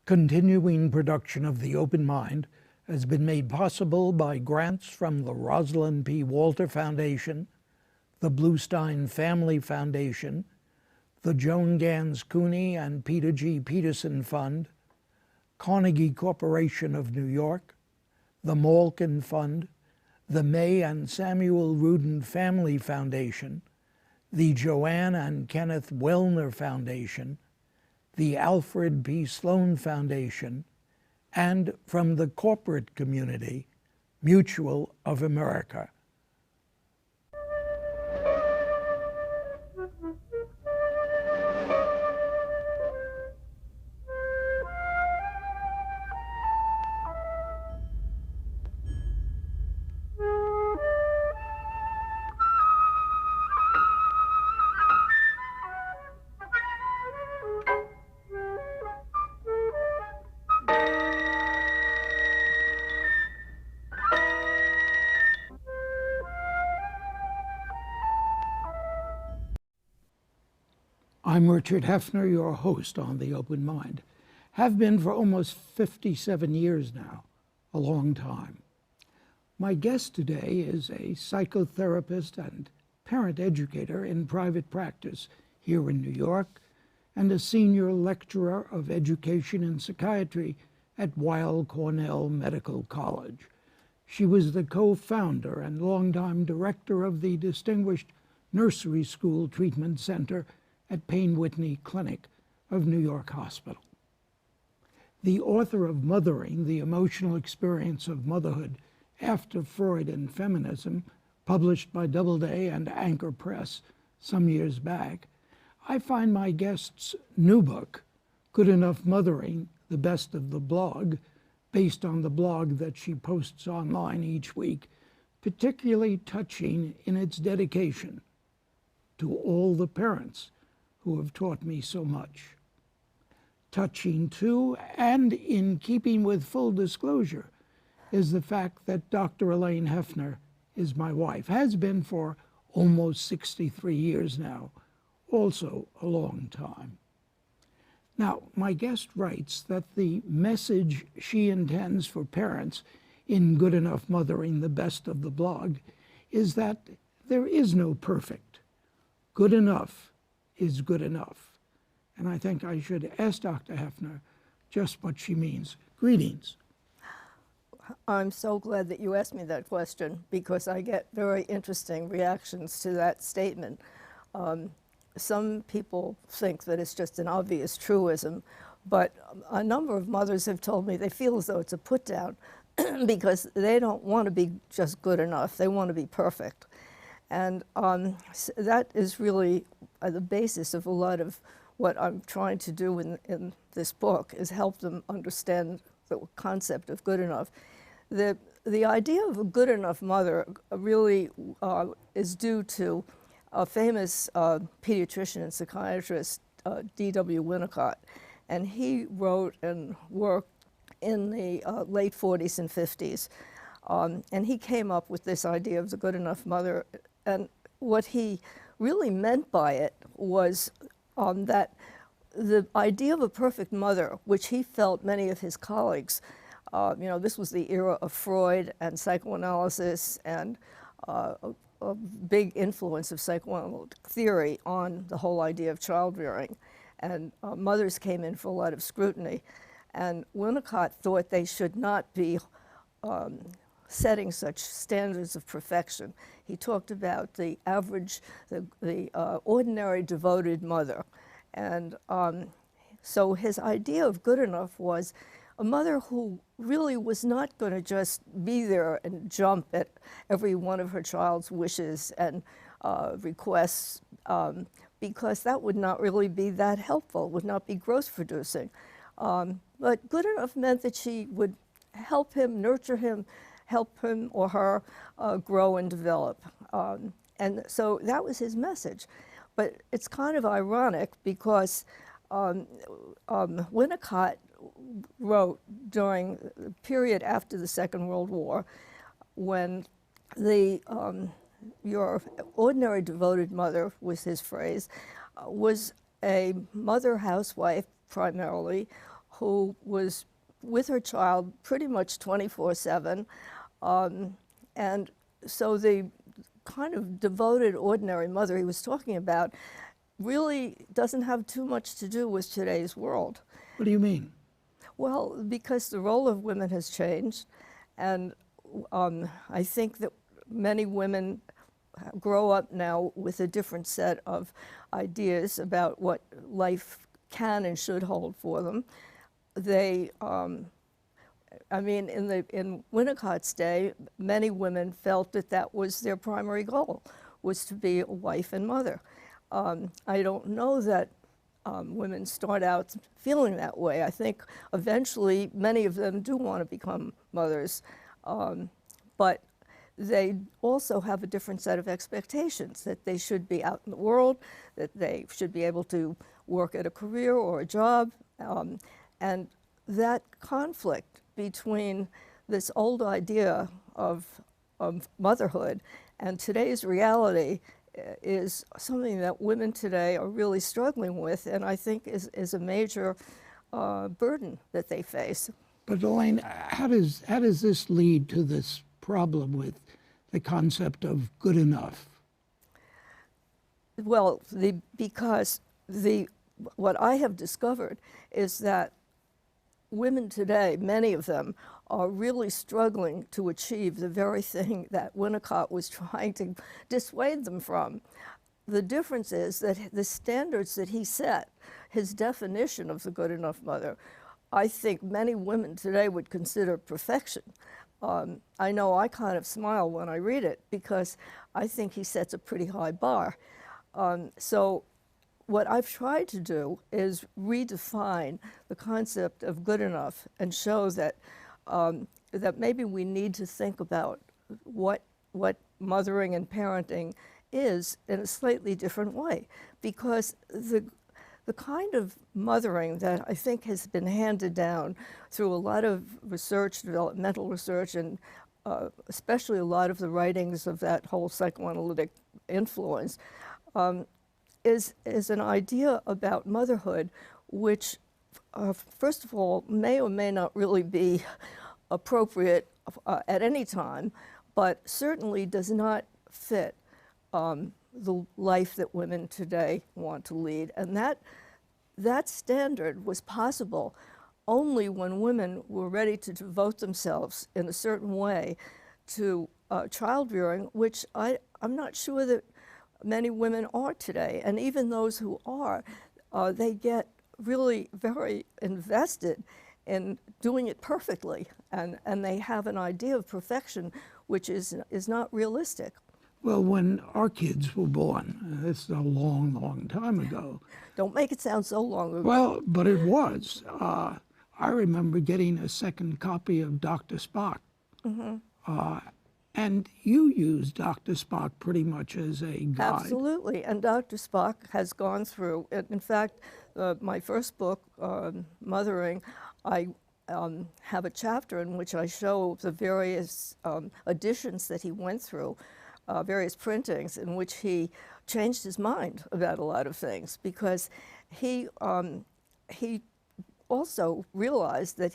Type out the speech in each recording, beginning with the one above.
Continuing production of The Open Mind has been made possible by grants from the Rosalind P. Walter Foundation, the Bluestein Family Foundation, the Joan Gans Cuny and Peter G. Peterson Fund, Carnegie Corporation of New York, the Malkin Fund, the May and Samuel Rudin Family Foundation, the Joanne and Kenneth Wellner Foundation, the Alfred P. Sloan Foundation, and from the corporate community, Mutual of America. I'm Richard Heffner, your host on The Open Mind. Have been for almost 57 years now, a long time. My guest today is a psychotherapist and parent educator in private practice here in New York and a senior lecturer of education and psychiatry at Weill Cornell Medical College. She was the co-founder and longtime director of the distinguished Nursery School Treatment Center at Payne Whitney Clinic of New York Hospital. The author of Mothering, The Emotional Experience of Motherhood After Freud and Feminism, published by Doubleday and Anchor Press some years back, I find my guest's new book, Good Enough Mothering, The Best of the Blog, based on the blog that she posts online each week, particularly touching in its dedication to all the parents who have taught me so much. Touching too, and in keeping with full disclosure, is the fact that Dr. Elaine Heffner is my wife, has been for almost 63 years now, also a long time. Now, my guest writes that the message she intends for parents in Good Enough Mothering, the Best of the Blog, is that there is no perfect. Good enough is good enough. And I think I should ask Dr. Heffner just what she means. Greetings. I'm so glad that you asked me that question because I get very interesting reactions to that statement. Some people think that it's just an obvious truism, but a number of mothers have told me they feel as though it's a put down because they don't want to be just good enough, they want to be perfect. And that is really the basis of a lot of what I'm trying to do in this book, is help them understand the concept of good enough. The idea of a good enough mother really is due to a famous pediatrician and psychiatrist, D.W. Winnicott. And he wrote and worked in the late 40s and 50s. And he came up with this idea of the good enough mother. And what he really meant by it was that the idea of a perfect mother, which he felt many of his colleagues, this was the era of Freud and psychoanalysis and a big influence of psychoanalytic theory on the whole idea of child rearing. And mothers came in for a lot of scrutiny. And Winnicott thought they should not be setting such standards of perfection. He talked about the average, the ordinary devoted mother. And so his idea of good enough was a mother who really was not going to just be there and jump at every one of her child's wishes and requests, because that would not really be that helpful, would not be growth producing. But good enough meant that she would help him, nurture him, help him or her grow and develop. And so that was his message. But it's kind of ironic because Winnicott wrote during the period after the Second World War, when your ordinary devoted mother, was his phrase, was a mother housewife primarily, who was with her child pretty much 24/7. And so the kind of devoted, ordinary mother he was talking about really doesn't have too much to do with today's world. What do you mean? Well, because the role of women has changed, and I think that many women grow up now with a different set of ideas about what life can and should hold for them. They, I mean, in Winnicott's day, many women felt that that was their primary goal, was to be a wife and mother. I don't know that women start out feeling that way. I think eventually many of them do want to become mothers, but they also have a different set of expectations, that they should be out in the world, that they should be able to work at a career or a job, and that conflict between this old idea of motherhood and today's reality is something that women today are really struggling with, and I think is a major burden that they face. But Elaine, how does this lead to this problem with the concept of good enough? Well, because what I have discovered is that women today, many of them, are really struggling to achieve the very thing that Winnicott was trying to dissuade them from. The difference is that the standards that he set, his definition of the good enough mother, I think many women today would consider perfection. I know I kind of smile when I read it because I think he sets a pretty high bar. So what I've tried to do is redefine the concept of good enough and show that that maybe we need to think about what mothering and parenting is in a slightly different way, because the kind of mothering that I think has been handed down through a lot of research, developmental research, and especially a lot of the writings of that whole psychoanalytic influence, is an idea about motherhood which, first of all, may or may not really be appropriate at any time, but certainly does not fit the life that women today want to lead. And that standard was possible only when women were ready to devote themselves in a certain way to child rearing, which I'm not sure that many women are today. And even those who are, they get really very invested in doing it perfectly, and they have an idea of perfection which is not realistic. Well, when our kids were born, it's a long, long time ago. Don't make it sound so long ago. Well, but it was. I remember getting a second copy of Dr. Spock. And you used Dr. Spock pretty much as a guide. Absolutely, and Dr. Spock has gone through, in fact, my first book, Mothering, I have a chapter in which I show the various editions that he went through, various printings in which he changed his mind about a lot of things, because he also realized that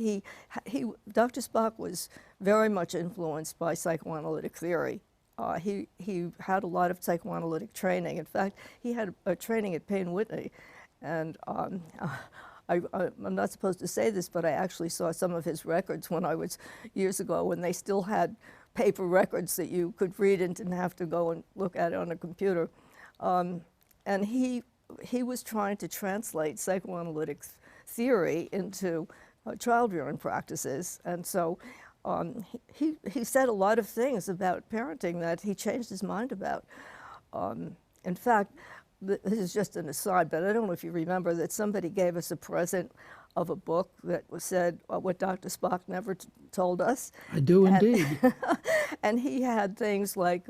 Dr. Spock was very much influenced by psychoanalytic theory. He had a lot of psychoanalytic training. In fact, he had a training at Payne Whitney, and I'm not supposed to say this, but I actually saw some of his records when I was years ago, when they still had paper records that you could read and didn't have to go and look at it on a computer. And he was trying to translate psychoanalytic theory into child rearing practices. And so he said a lot of things about parenting that he changed his mind about. In fact, this is just an aside, but I don't know if you remember that somebody gave us a present of a book that said what Dr. Spock never told us. I do indeed. And he had things like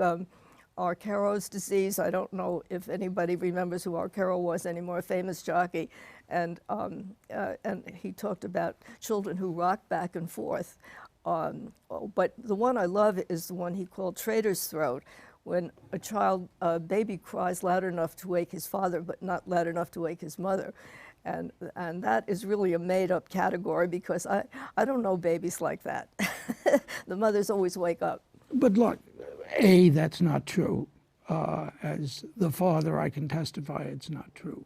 Arcaro's disease. I don't know if anybody remembers who Arcaro was anymore, a famous jockey. And he talked about children who rock back and forth. But the one I love is the one he called Traitor's Throat, when a baby cries loud enough to wake his father, but not loud enough to wake his mother. And that is really a made-up category because I don't know babies like that. The mothers always wake up. But look, A, that's not true. As the father, I can testify it's not true.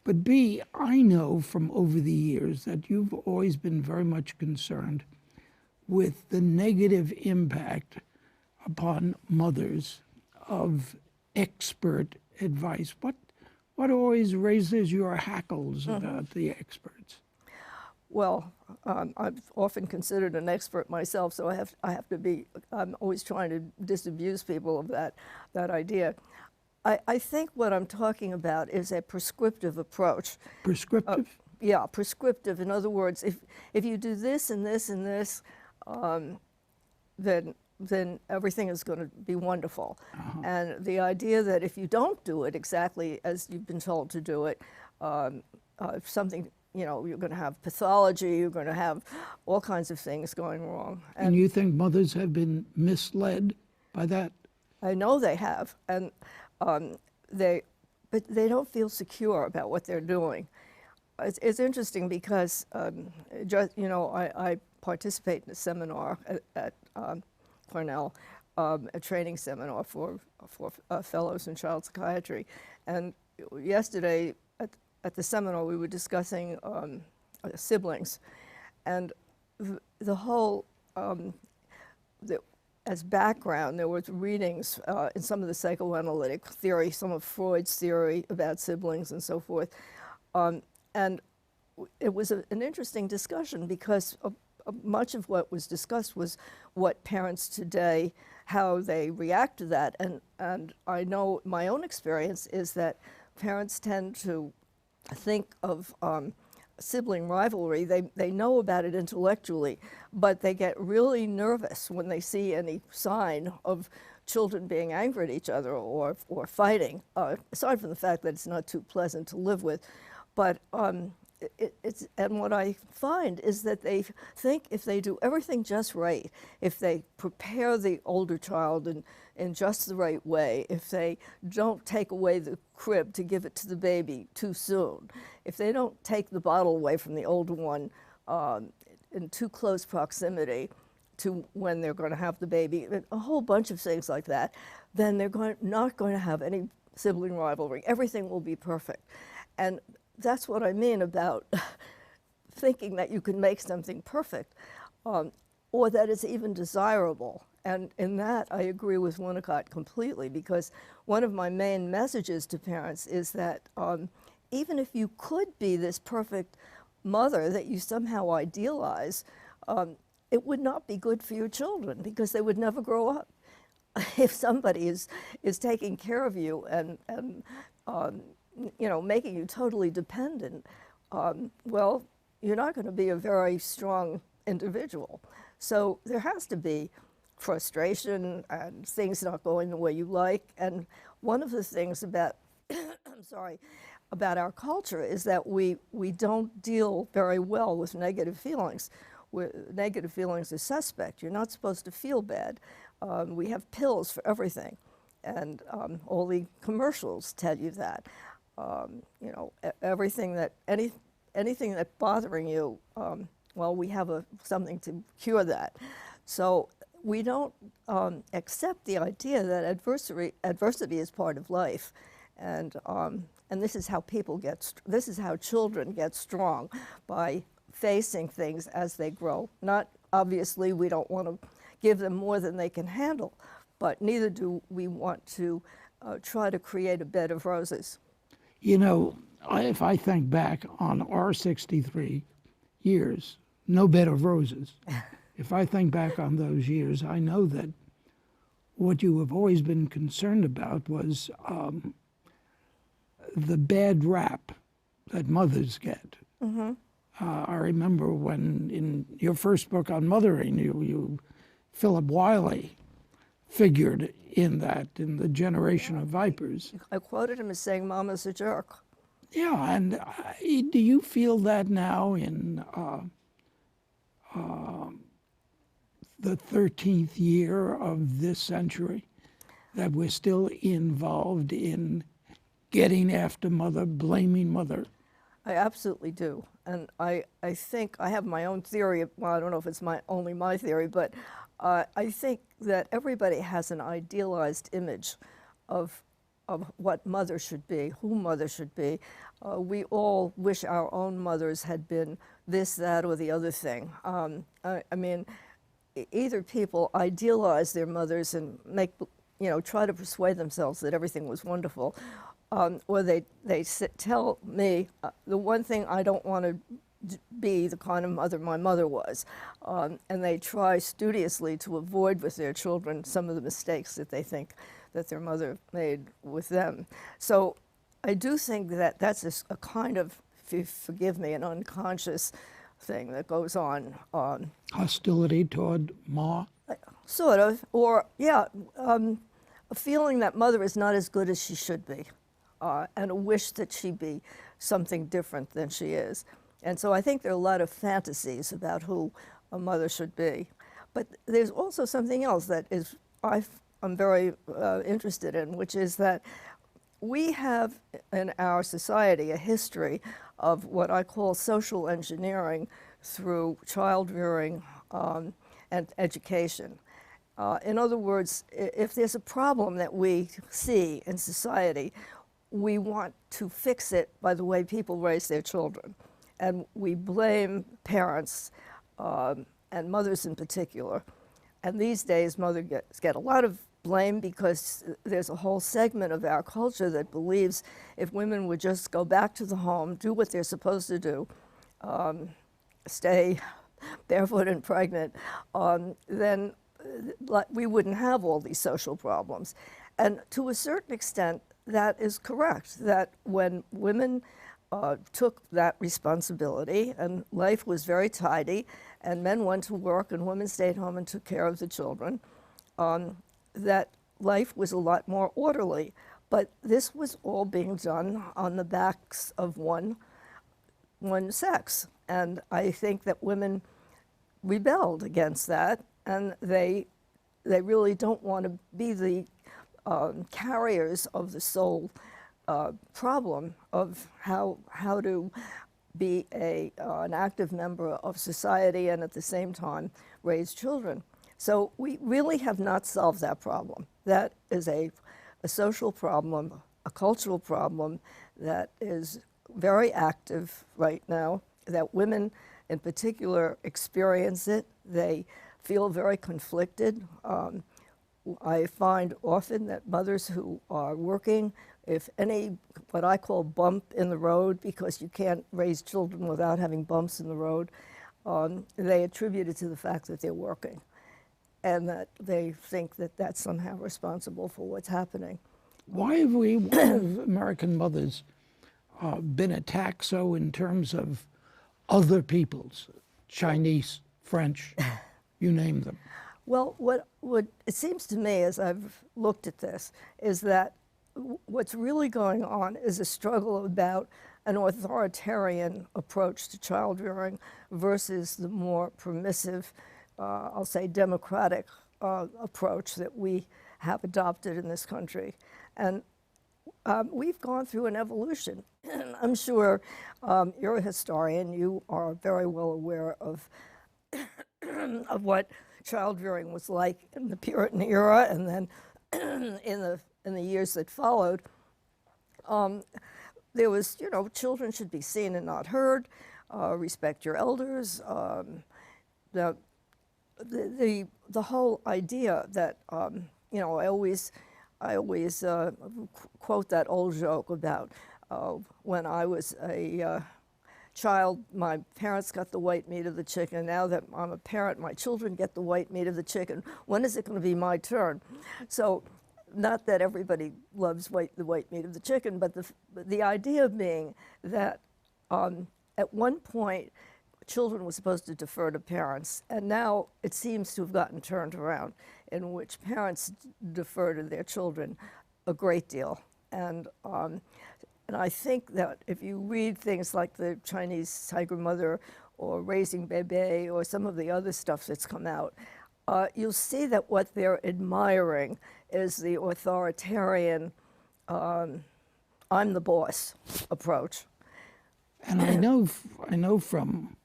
But B, I know from over the years that you've always been very much concerned with the negative impact upon mothers of expert advice. What always raises your hackles about the experts? Well, I've often considered an expert myself, so I have to be. I'm always trying to disabuse people of that idea. I think what I'm talking about is a prescriptive approach. Prescriptive? Yeah, prescriptive. In other words, if you do this and this and this, then everything is going to be wonderful. And the idea that if you don't do it exactly as you've been told to do it, something, you're going to have pathology, you're going to have all kinds of things going wrong. And you think mothers have been misled by that? I know they have, and but they don't feel secure about what they're doing. It's interesting because I participate in a seminar at Cornell, a training seminar for fellows in child psychiatry, and yesterday at the seminar we were discussing siblings, and the whole as background, there was readings in some of the psychoanalytic theory, some of Freud's theory about siblings and so forth. And it was an interesting discussion because much of what was discussed was what parents today, how they react to that. And I know my own experience is that parents tend to think of sibling rivalry. They know about it intellectually, but they get really nervous when they see any sign of children being angry at each other or fighting, aside from the fact that it's not too pleasant to live with. But and what I find is that they think if they do everything just right, if they prepare the older child in just the right way, if they don't take away the crib to give it to the baby too soon, if they don't take the bottle away from the older one in too close proximity to when they're going to have the baby, a whole bunch of things like that, then they're not going to have any sibling rivalry. Everything will be perfect. And that's what I mean about thinking that you can make something perfect, or that it's even desirable. And in that, I agree with Winnicott completely, because one of my main messages to parents is that even if you could be this perfect mother that you somehow idealize, it would not be good for your children because they would never grow up. If somebody is taking care of you and making you totally dependent, well, you're not going to be a very strong individual. So there has to be frustration and things not going the way you like. And one of the things about, about our culture is that we don't deal very well with negative feelings. Negative feelings are suspect. You're not supposed to feel bad. We have pills for everything. And all the commercials tell you that. Everything that anything that's bothering you, well, we have something to cure that. So we don't accept the idea that adversity is part of life, and this is how this is how children get strong, by facing things as they grow. Not obviously, we don't want to give them more than they can handle, but neither do we want to try to create a bed of roses. If I think back on our 63 years, no bed of roses. If I think back on those years, I know that what you have always been concerned about was the bad rap that mothers get. Mm-hmm. I remember when in your first book on mothering, Philip Wiley figured in the generation of vipers. I quoted him as saying, "Mama's a jerk." Yeah, and do you feel that now in the 13th year of this century, that we're still involved in getting after mother, blaming mother? I absolutely do. And I think I have my own theory. Well, I don't know if it's only my theory, but I think that everybody has an idealized image of what mother should be, who mother should be. We all wish our own mothers had been this, that, or the other thing. I mean, either people idealize their mothers and try to persuade themselves that everything was wonderful, or they tell me the one thing I don't want to be the kind of mother my mother was, and they try studiously to avoid with their children some of the mistakes that they think that their mother made with them. So I do think that that's a kind of, if you forgive me, an unconscious thing that goes on. Hostility toward Ma? Sort of, or yeah, a feeling that mother is not as good as she should be, and a wish that she be something different than she is. And so I think there are a lot of fantasies about who a mother should be. But there's also something else that is I'm very interested in, which is that we have in our society a history of what I call social engineering through child rearing and education. In other words, if there's a problem that we see in society, we want to fix it by the way people raise their children. And we blame parents, and mothers in particular. And these days, mothers get a lot of blame because there's a whole segment of our culture that believes if women would just go back to the home, do what they're supposed to do, stay barefoot and pregnant, then we wouldn't have all these social problems. And to a certain extent, that is correct, that when women took that responsibility and life was very tidy and men went to work and women stayed home and took care of the children, that life was a lot more orderly. But this was all being done on the backs of one sex. And I think that women rebelled against that, and they really don't want to be the carriers of the sole problem of how to be an active member of society and at the same time raise children. So we really have not solved that problem. That is a social problem, a cultural problem that is very active right now, that women in particular experience it. They feel very conflicted. I find often that mothers who are working, if any what I call bump in the road, because you can't raise children without having bumps in the road, they attribute it to the fact that they're working, and that they think that that's somehow responsible for what's happening. Why have we, why have American mothers been attacked so in terms of other peoples, Chinese, French, you name them? Well, what it seems to me as I've looked at this is that what's really going on is a struggle about an authoritarian approach to child rearing versus the more permissive, I'll say democratic approach that we have adopted in this country. And we've gone through an evolution. And I'm sure you're a historian, you are very well aware of of what child rearing was like in the Puritan era, and then in the years that followed. There was, children should be seen and not heard, respect your elders. The whole idea that, I always quote that old joke about when I was a child, my parents got the white meat of the chicken. Now that I'm a parent, my children get the white meat of the chicken. When is it going to be my turn? So, not that everybody loves the white meat of the chicken, but the idea being that at one point, children were supposed to defer to parents, and now it seems to have gotten turned around, in which parents defer to their children a great deal. And I think that if you read things like the Chinese Tiger Mother or Raising Bebe or some of the other stuff that's come out, you'll see that what they're admiring is the authoritarian, I'm the boss approach. And I know from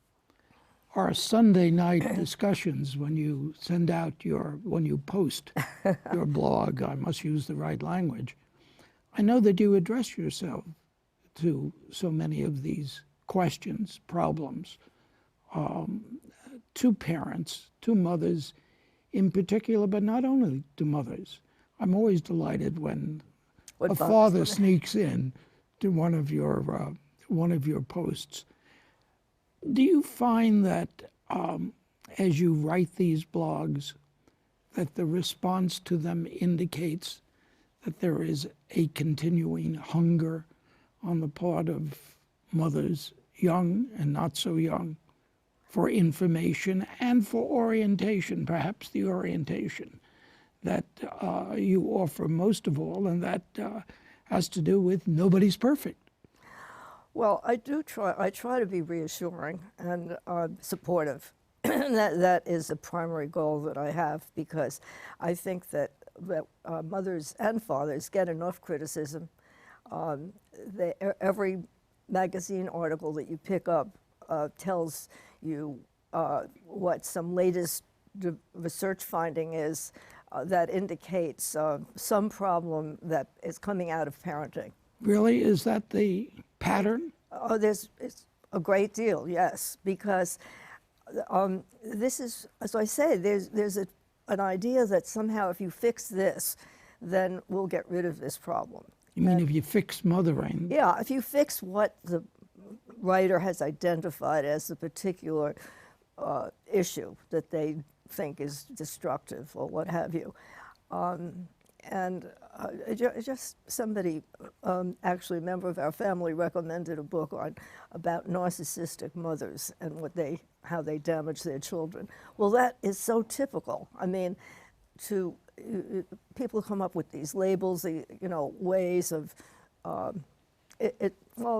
our Sunday night discussions when you when you post your blog, I must use the right language, I know that you address yourself to so many of these questions, problems, to parents, to mothers in particular, but not only to mothers. I'm always delighted when a father sneaks in to one of your posts. Do you find that as you write these blogs, that the response to them indicates that there is a continuing hunger on the part of mothers, young and not so young, for information and for orientation, perhaps the orientation that you offer most of all, and that has to do with nobody's perfect? Well, I try to be reassuring and supportive. that is the primary goal that I have, because I think that mothers and fathers get enough criticism. Every magazine article that you pick up tells you what some latest research finding is that indicates some problem that is coming out of parenting. Really? Is that the pattern? Oh, it's a great deal, yes, because this is, as I say, there's an idea that somehow if you fix this, then we'll get rid of this problem. You mean if you fix mothering? Yeah, if you fix what the writer has identified as the particular issue that they think is destructive or what have you. Just somebody, actually a member of our family, recommended a book about narcissistic mothers and how they damage their children. Well, that is so typical. I mean, people come up with these labels, ways of, it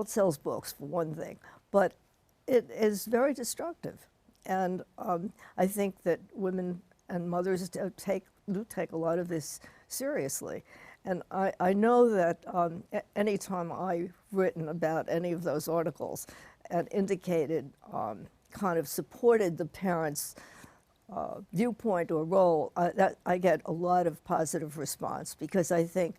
sells books for one thing, but it is very destructive. And I think that women and mothers do take a lot of this seriously. And I know that anytime I've written about any of those articles and indicated, kind of supported the parents' viewpoint or role, that I get a lot of positive response, because I think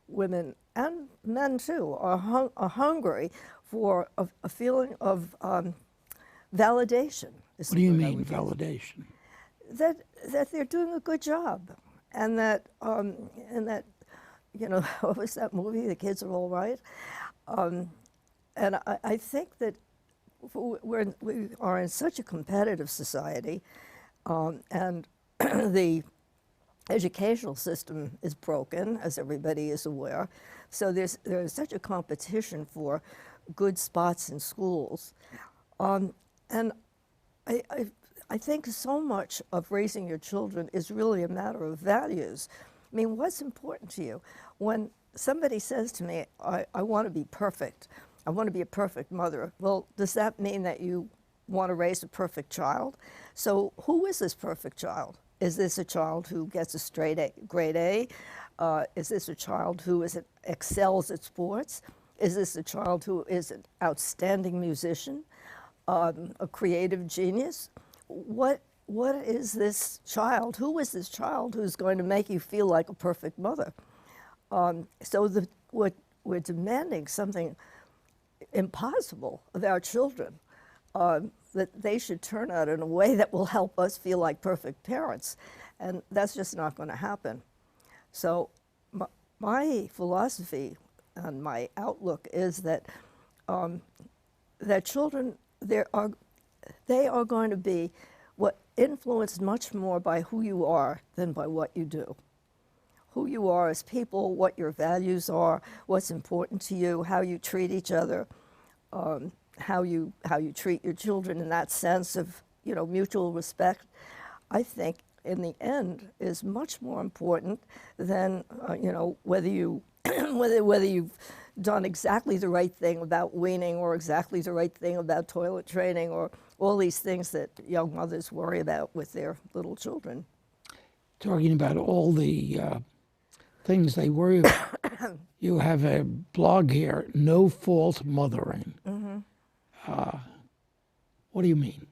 women and men too are hungry for a feeling of validation. What do you mean, validation? That they're doing a good job, and that what was that movie? The Kids Are All Right. And I think that we are in such a competitive society, and the educational system is broken, as everybody is aware. So there's such a competition for good spots in schools, and I think so much of raising your children is really a matter of values. I mean, what's important to you? When somebody says to me, I want to be perfect, I want to be a perfect mother, well, does that mean that you want to raise a perfect child? So who is this perfect child? Is this a child who gets a grade A? Is this a child who excels at sports? Is this a child who is an outstanding musician, a creative genius? What is this child? Who is this child who's going to make you feel like a perfect mother? So we're demanding something impossible of our children, that they should turn out in a way that will help us feel like perfect parents, and that's just not going to happen. So my philosophy and my outlook is that that children, they are going to be influenced much more by who you are than by what you do. Who you are as people, what your values are, what's important to you, how you treat each other, how you treat your children in that sense of mutual respect, I think in the end is much more important than whether you've done exactly the right thing about weaning or exactly the right thing about toilet training or all these things that young mothers worry about with their little children. Talking about all the things they worry about, You have a blog here, No Fault Mothering. What do you mean?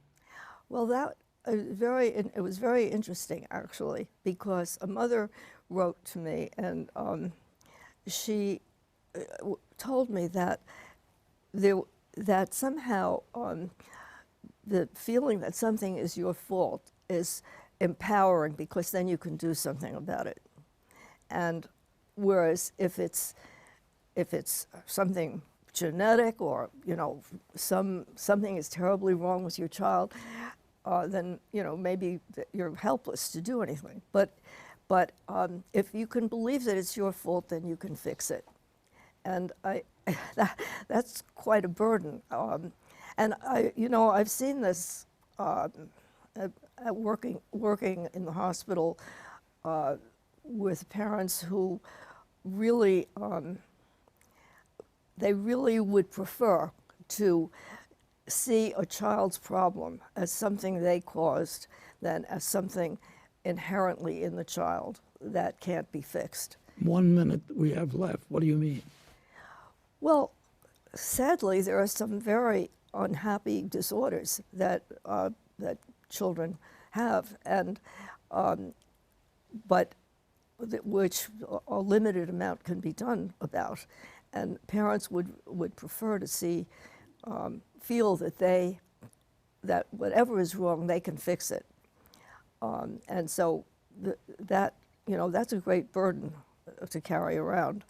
Well, it was very interesting, actually, because a mother wrote to me, and she told me that that somehow the feeling that something is your fault is empowering, because then you can do something about it. And whereas if it's something genetic, or something is terribly wrong with your child, then maybe you're helpless to do anything. But if you can believe that it's your fault, then you can fix it. And that's quite a burden. And I've seen this at working in the hospital with parents who really they really would prefer to see a child's problem as something they caused than as something inherently in the child that can't be fixed. 1 minute we have left. What do you mean? Well, sadly, there are some very unhappy disorders that children have, and but which a limited amount can be done about, and parents would prefer to see, feel that whatever is wrong, they can fix it, and so that's a great burden to carry around.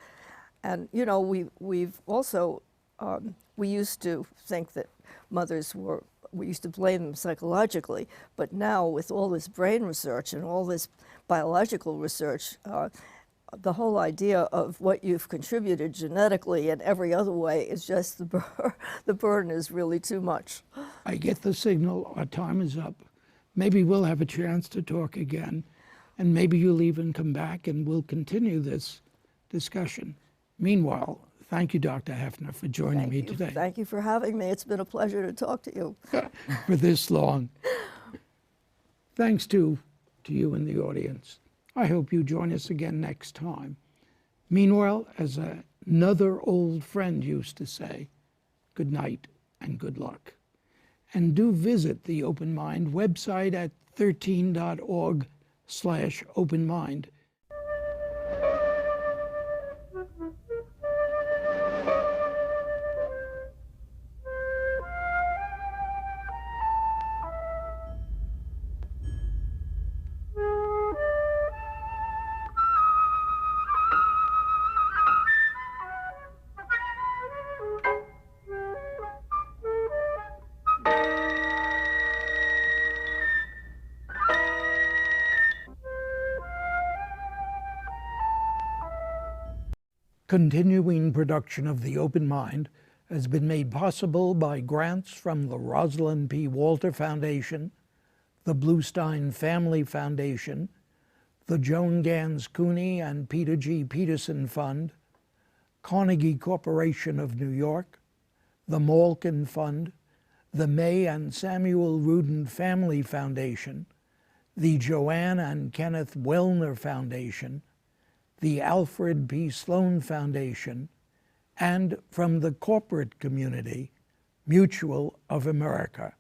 And we've also we used to think that we used to blame them psychologically, but now with all this brain research and all this biological research, the whole idea of what you've contributed genetically and every other way is just the burden is really too much. I get the signal. Our time is up. Maybe we'll have a chance to talk again, and maybe you'll even come back and we'll continue this discussion. Meanwhile, thank you, Dr. Heffner, for joining me today. Thank you for having me. It's been a pleasure to talk to you. For this long. Thanks to you in the audience. I hope you join us again next time. Meanwhile, as another old friend used to say, good night and good luck. And do visit the Open Mind website at 13.org/openmind. Continuing production of The Open Mind has been made possible by grants from the Rosalind P. Walter Foundation, the Bluestein Family Foundation, the Joan Gans Cuny and Peter G. Peterson Fund, Carnegie Corporation of New York, the Malkin Fund, the May and Samuel Rudin Family Foundation, the Joanne and Kenneth Wellner Foundation, the Alfred P. Sloan Foundation, and from the corporate community, Mutual of America.